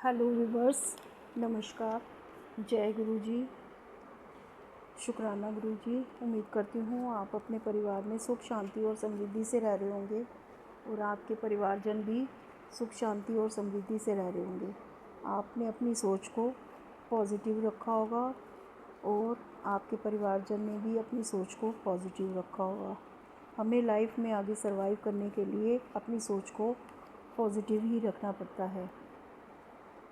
Hello viewers, नमस्कार। जय गुरु जी, शुक्राना गुरु जी। उम्मीद करती हूँ आप अपने परिवार में सुख शांति और समृद्धि से रह रहे होंगे और आपके परिवारजन भी सुख शांति और समृद्धि से रह रहे होंगे। आपने अपनी सोच को पॉजिटिव रखा होगा और आपके परिवारजन ने भी अपनी सोच को पॉजिटिव रखा होगा। हमें लाइफ में आगे सर्वाइव करने के लिए अपनी सोच को पॉजिटिव ही रखना पड़ता है।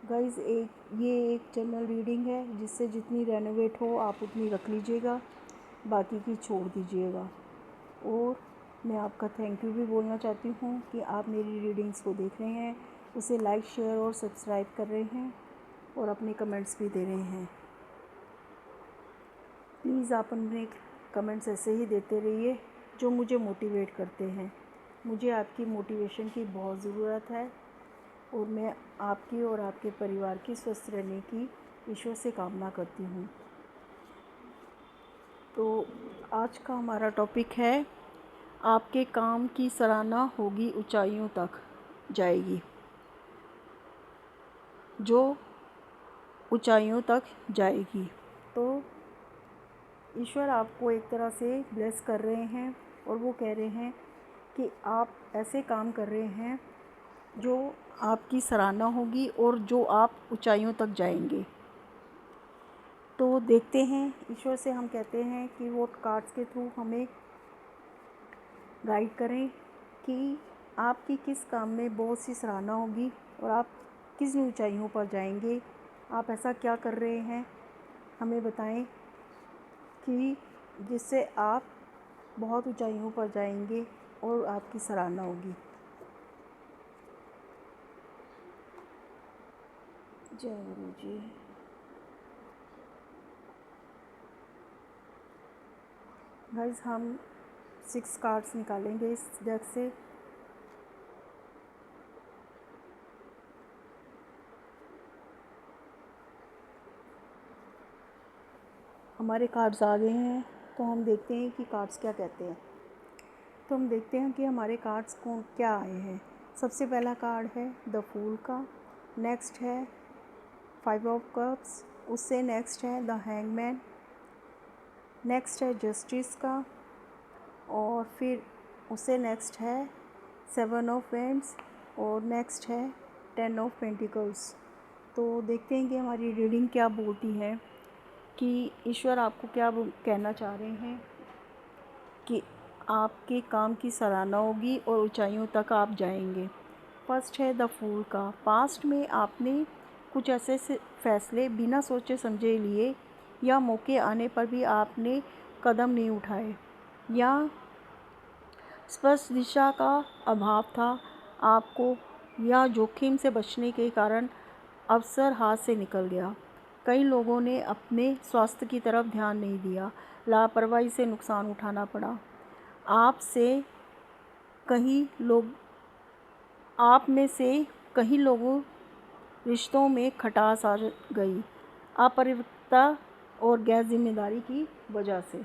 गाइज़, ये एक जनरल रीडिंग है, जिससे जितनी रेनोवेट हो आप उतनी रख लीजिएगा, बाकी की छोड़ दीजिएगा। और मैं आपका थैंक यू भी बोलना चाहती हूँ कि आप मेरी रीडिंग्स को देख रहे हैं, उसे लाइक शेयर और सब्सक्राइब कर रहे हैं और अपने कमेंट्स भी दे रहे हैं। प्लीज़ आप अपने कमेंट्स ऐसे ही देते रहिए जो मुझे मोटिवेट करते हैं। मुझे आपकी मोटिवेशन की बहुत ज़रूरत है और मैं आपकी और आपके परिवार की स्वस्थ रहने की ईश्वर से कामना करती हूँ। तो आज का हमारा टॉपिक है, आपके काम की सराहना होगी ऊंचाइयों तक जाएगी। जो ऊंचाइयों तक जाएगी। तो ईश्वर आपको एक तरह से ब्लेस कर रहे हैं और वो कह रहे हैं कि आप ऐसे काम कर रहे हैं जो आपकी सराहना होगी और जो आप ऊंचाइयों तक जाएंगे। तो देखते हैं, ईश्वर से हम कहते हैं कि वो कार्ड्स के थ्रू हमें गाइड करें कि आपकी किस काम में बहुत सी सराहना होगी और आप किस ऊंचाइयों पर जाएंगे। आप ऐसा क्या कर रहे हैं, हमें बताएं कि जिससे आप बहुत ऊंचाइयों पर जाएंगे और आपकी सराहना होगी। जय गुरु जी। गाइस, हम 6 कार्ड्स निकालेंगे इस डेक से। हमारे कार्ड्स आ गए हैं, तो हम देखते हैं कि कार्ड्स क्या कहते हैं। तो हम देखते हैं कि हमारे कार्ड्स को क्या आए हैं। सबसे पहला कार्ड है द फूल का, नेक्स्ट है 5 ऑफ कप्स, उससे नेक्स्ट है द हैंगमैन, नेक्स्ट है जस्टिस का, और फिर उससे नेक्स्ट है 7 ऑफ वेंड्स और नेक्स्ट है 10 ऑफ पेंटिकल्स। तो देखते हैं कि हमारी रीडिंग क्या बोलती है, कि ईश्वर आपको क्या कहना चाह रहे हैं कि आपके काम की सराहना होगी और ऊंचाइयों तक आप जाएंगे। फर्स्ट है द फूल का। पास्ट में आपने कुछ ऐसे फैसले बिना सोचे समझे लिए, या मौके आने पर भी आपने कदम नहीं उठाए, या स्पष्ट दिशा का अभाव था आपको, या जोखिम से बचने के कारण अवसर हाथ से निकल गया। कई लोगों ने अपने स्वास्थ्य की तरफ ध्यान नहीं दिया, लापरवाही से नुकसान उठाना पड़ा। आप में से कई लोगों रिश्तों में खटास आ गई, अपरिपक्वता और गैर जिम्मेदारी की वजह से।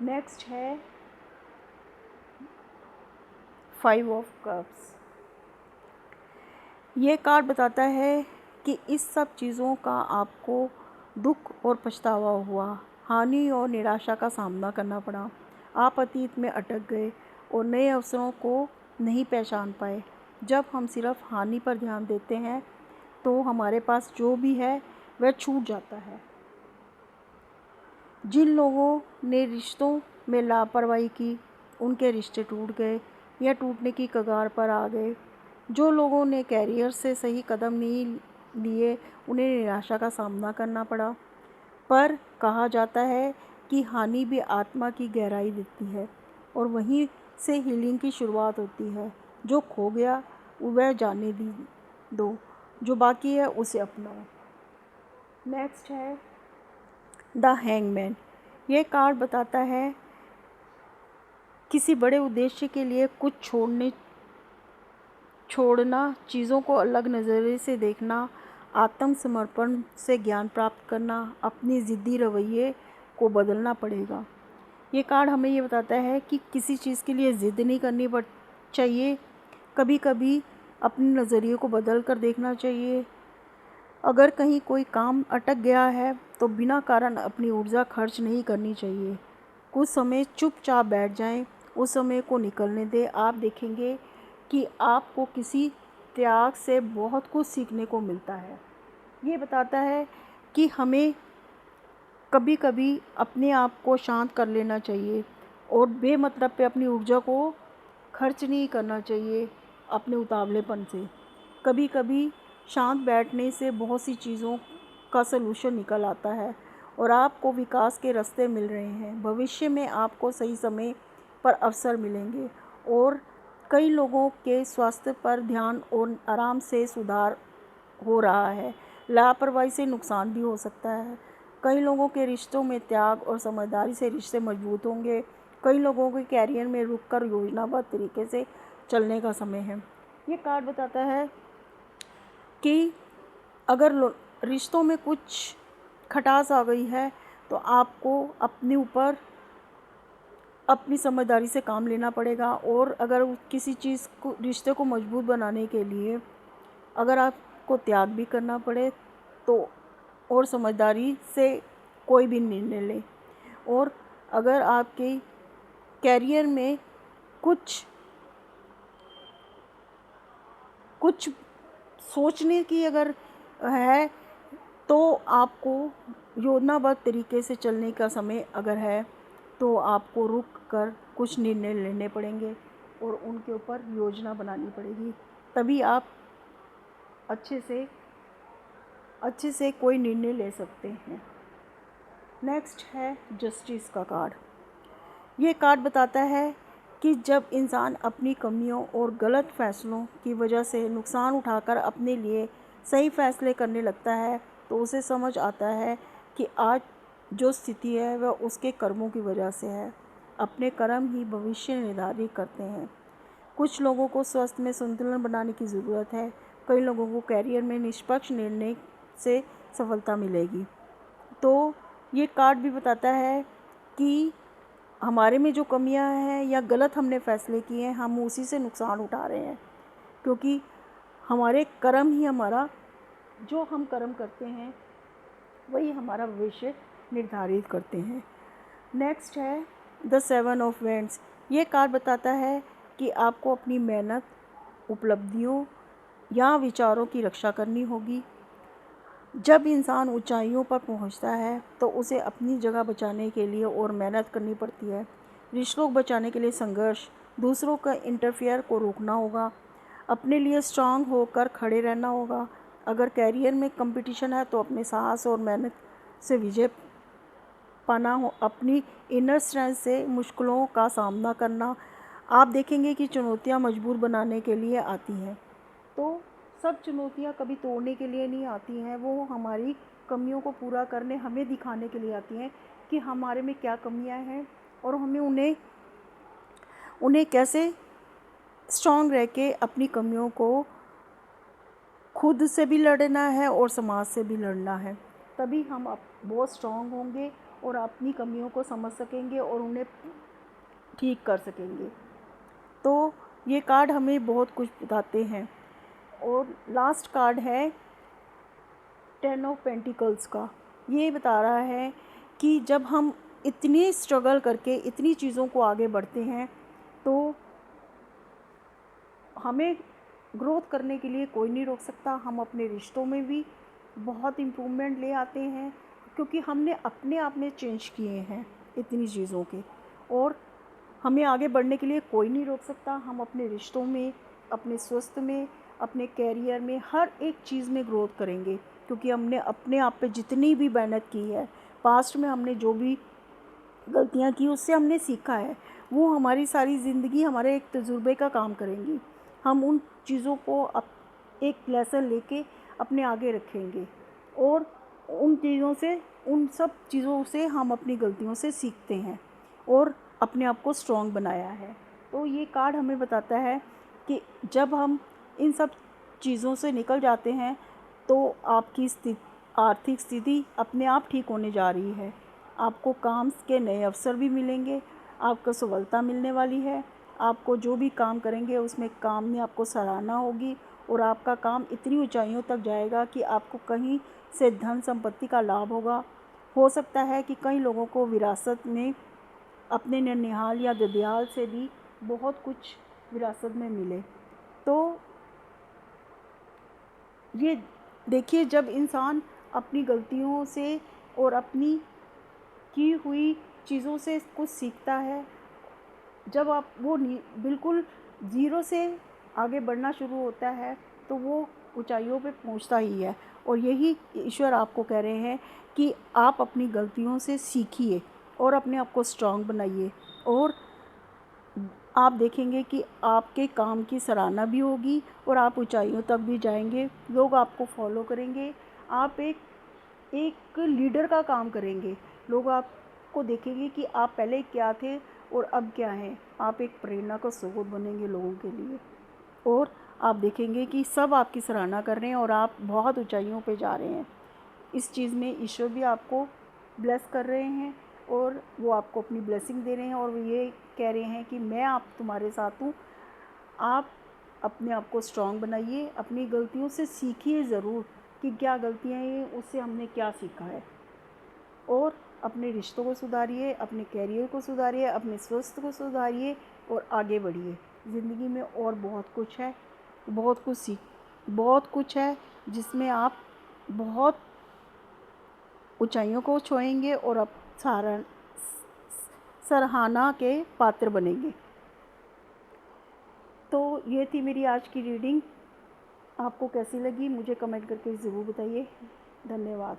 नेक्स्ट है 5 ऑफ कप्स। ये कार्ड बताता है कि इस सब चीज़ों का आपको दुख और पछतावा हुआ, हानि और निराशा का सामना करना पड़ा। आप अतीत में अटक गए और नए अवसरों को नहीं पहचान पाए। जब हम सिर्फ हानि पर ध्यान देते हैं तो हमारे पास जो भी है वह छूट जाता है। जिन लोगों ने रिश्तों में लापरवाही की, उनके रिश्ते टूट गए या टूटने की कगार पर आ गए। जो लोगों ने कैरियर से सही कदम नहीं लिए, उन्हें निराशा का सामना करना पड़ा। पर कहा जाता है कि हानि भी आत्मा की गहराई देती है और वहीं से हीलिंग की शुरुआत होती है। जो खो गया वह जाने दो, जो बाकी है उसे अपनाओ। नेक्स्ट है द हैंगमैन। यह कार्ड बताता है किसी बड़े उद्देश्य के लिए कुछ छोड़ना, चीज़ों को अलग नज़रिए से देखना, आत्मसमर्पण से ज्ञान प्राप्त करना, अपनी ज़िद्दी रवैये को बदलना पड़ेगा। ये कार्ड हमें ये बताता है कि किसी चीज़ के लिए ज़िद नहीं करनी चाहिए। कभी कभी अपने नज़रिए को बदल कर देखना चाहिए। अगर कहीं कोई काम अटक गया है तो बिना कारण अपनी ऊर्जा खर्च नहीं करनी चाहिए। कुछ समय चुपचाप बैठ जाएं, उस समय को निकलने दें। आप देखेंगे कि आपको किसी त्याग से बहुत कुछ सीखने को मिलता है। ये बताता है कि हमें कभी कभी अपने आप को शांत कर लेना चाहिए और बेमतलब पे अपनी ऊर्जा को खर्च नहीं करना चाहिए अपने उतावलेपन से। कभी कभी शांत बैठने से बहुत सी चीज़ों का सलूशन निकल आता है और आपको विकास के रास्ते मिल रहे हैं। भविष्य में आपको सही समय पर अवसर मिलेंगे और कई लोगों के स्वास्थ्य पर ध्यान और आराम से सुधार हो रहा है। लापरवाही से नुकसान भी हो सकता है। कई लोगों के रिश्तों में त्याग और समझदारी से रिश्ते मजबूत होंगे। कई लोगों के कैरियर में रुककर योजनाबद्ध तरीके से चलने का समय है। ये कार्ड बताता है कि अगर रिश्तों में कुछ खटास आ गई है तो आपको अपने ऊपर अपनी समझदारी से काम लेना पड़ेगा और अगर किसी चीज़ को रिश्ते को मजबूत बनाने के लिए अगर आपको त्याग भी करना पड़े तो और समझदारी से कोई भी निर्णय लें। और अगर आपके कैरियर में कुछ सोचने की अगर है तो आपको योजनाबद्ध तरीके से चलने का समय अगर है तो आपको रुक कर कुछ निर्णय लेने पड़ेंगे और उनके ऊपर योजना बनानी पड़ेगी, तभी आप अच्छे से कोई निर्णय ले सकते हैं। नेक्स्ट है जस्टिस का कार्ड। ये कार्ड बताता है कि जब इंसान अपनी कमियों और गलत फैसलों की वजह से नुकसान उठाकर अपने लिए सही फैसले करने लगता है तो उसे समझ आता है कि आज जो स्थिति है वह उसके कर्मों की वजह से है। अपने कर्म ही भविष्य निर्धारित करते हैं। कुछ लोगों को स्वास्थ्य में संतुलन बनाने की ज़रूरत है। कई लोगों को कैरियर में निष्पक्ष निर्णय से सफलता मिलेगी। तो ये कार्ड भी बताता है कि हमारे में जो कमियां हैं या गलत हमने फैसले किए हैं हम उसी से नुकसान उठा रहे हैं, क्योंकि हमारे कर्म ही जो हम कर्म करते हैं वही हमारा भविष्य निर्धारित करते हैं। नेक्स्ट है द 7 ऑफ वैंड्स। ये कार्ड बताता है कि आपको अपनी मेहनत, उपलब्धियों या विचारों की रक्षा करनी होगी। जब इंसान ऊंचाइयों पर पहुंचता है तो उसे अपनी जगह बचाने के लिए और मेहनत करनी पड़ती है। रिश्तों को बचाने के लिए संघर्ष, दूसरों का इंटरफेयर को रोकना होगा, अपने लिए स्ट्रांग होकर खड़े रहना होगा। अगर कैरियर में कंपटीशन है तो अपने साहस और मेहनत से विजय पाना हो, अपनी इनर स्ट्रेंथ से मुश्किलों का सामना करना। आप देखेंगे कि चुनौतियां मजबूर बनाने के लिए आती हैं। तो सब चुनौतियां कभी तोड़ने के लिए नहीं आती हैं, वो हमारी कमियों को पूरा करने, हमें दिखाने के लिए आती हैं कि हमारे में क्या कमियां हैं और हमें उन्हें कैसे स्ट्रांग रह के अपनी कमियों को खुद से भी लड़ना है और समाज से भी लड़ना है। तभी हम बहुत स्ट्रांग होंगे और अपनी कमियों को समझ सकेंगे और उन्हें ठीक कर सकेंगे। तो ये कार्ड हमें बहुत कुछ बताते हैं। और लास्ट कार्ड है 10 ऑफ पेंटिकल्स का। ये बता रहा है कि जब हम इतनी स्ट्रगल करके इतनी चीज़ों को आगे बढ़ते हैं तो हमें ग्रोथ करने के लिए कोई नहीं रोक सकता। हम अपने रिश्तों में भी बहुत इम्प्रूवमेंट ले आते हैं क्योंकि हमने अपने आप में चेंज किए हैं इतनी चीज़ों के, और हमें आगे बढ़ने के लिए कोई नहीं रोक सकता। हम अपने रिश्तों में, अपने स्वास्थ्य में, अपने कैरियर में, हर एक चीज़ में ग्रोथ करेंगे क्योंकि हमने अपने आप पे जितनी भी मेहनत की है, पास्ट में हमने जो भी गलतियाँ की उससे हमने सीखा है, वो हमारी सारी ज़िंदगी हमारे एक तजुर्बे का काम करेंगी। हम उन चीज़ों को एक लेसन लेके अपने आगे रखेंगे और उन सब चीज़ों से हम अपनी गलतियों से सीखते हैं और अपने आप को स्ट्रॉन्ग बनाया है। तो ये कार्ड हमें बताता है कि जब हम इन सब चीज़ों से निकल जाते हैं तो आपकी आर्थिक स्थिति अपने आप ठीक होने जा रही है। आपको काम के नए अवसर भी मिलेंगे, आपको सफलता मिलने वाली है। आपको जो भी काम करेंगे उसमें काम में आपको सराहना होगी और आपका काम इतनी ऊंचाइयों तक जाएगा कि आपको कहीं से धन संपत्ति का लाभ होगा। हो सकता है कि कई लोगों को विरासत में अपने ननिहाल या ददियाल से भी बहुत कुछ विरासत में मिले। तो ये देखिए, जब इंसान अपनी गलतियों से और अपनी की हुई चीज़ों से कुछ सीखता है, जब आप वो बिल्कुल ज़ीरो से आगे बढ़ना शुरू होता है तो वो ऊंचाइयों पे पहुंचता ही है। और यही ईश्वर आपको कह रहे हैं कि आप अपनी गलतियों से सीखिए और अपने आप को स्ट्रांग बनाइए, और आप देखेंगे कि आपके काम की सराहना भी होगी और आप ऊंचाइयों तक भी जाएंगे। लोग आपको फॉलो करेंगे, आप एक लीडर का काम करेंगे। लोग आपको देखेंगे कि आप पहले क्या थे और अब क्या हैं। आप एक प्रेरणा का स्रोत बनेंगे लोगों के लिए, और आप देखेंगे कि सब आपकी सराहना कर रहे हैं और आप बहुत ऊंचाइयों पे जा रहे हैं। इस चीज़ में ईश्वर भी आपको ब्लेस कर रहे हैं और वो आपको अपनी ब्लेसिंग दे रहे हैं, और वो ये कह रहे हैं कि मैं आप तुम्हारे साथ हूँ। आप अपने आप को स्ट्रांग बनाइए, अपनी गलतियों से सीखिए ज़रूर कि क्या गलतियाँ हैं, उससे हमने क्या सीखा है, और अपने रिश्तों को सुधारिए, अपने कैरियर को सुधारिए, अपने स्वास्थ्य को सुधारिए और आगे बढ़िए। ज़िंदगी में और बहुत कुछ है, बहुत कुछ है जिसमें आप बहुत ऊंचाइयों को छुएंगे और अब सराहना के पात्र बनेंगे। तो ये थी मेरी आज की रीडिंग। आपको कैसी लगी मुझे कमेंट करके ज़रूर बताइए। धन्यवाद।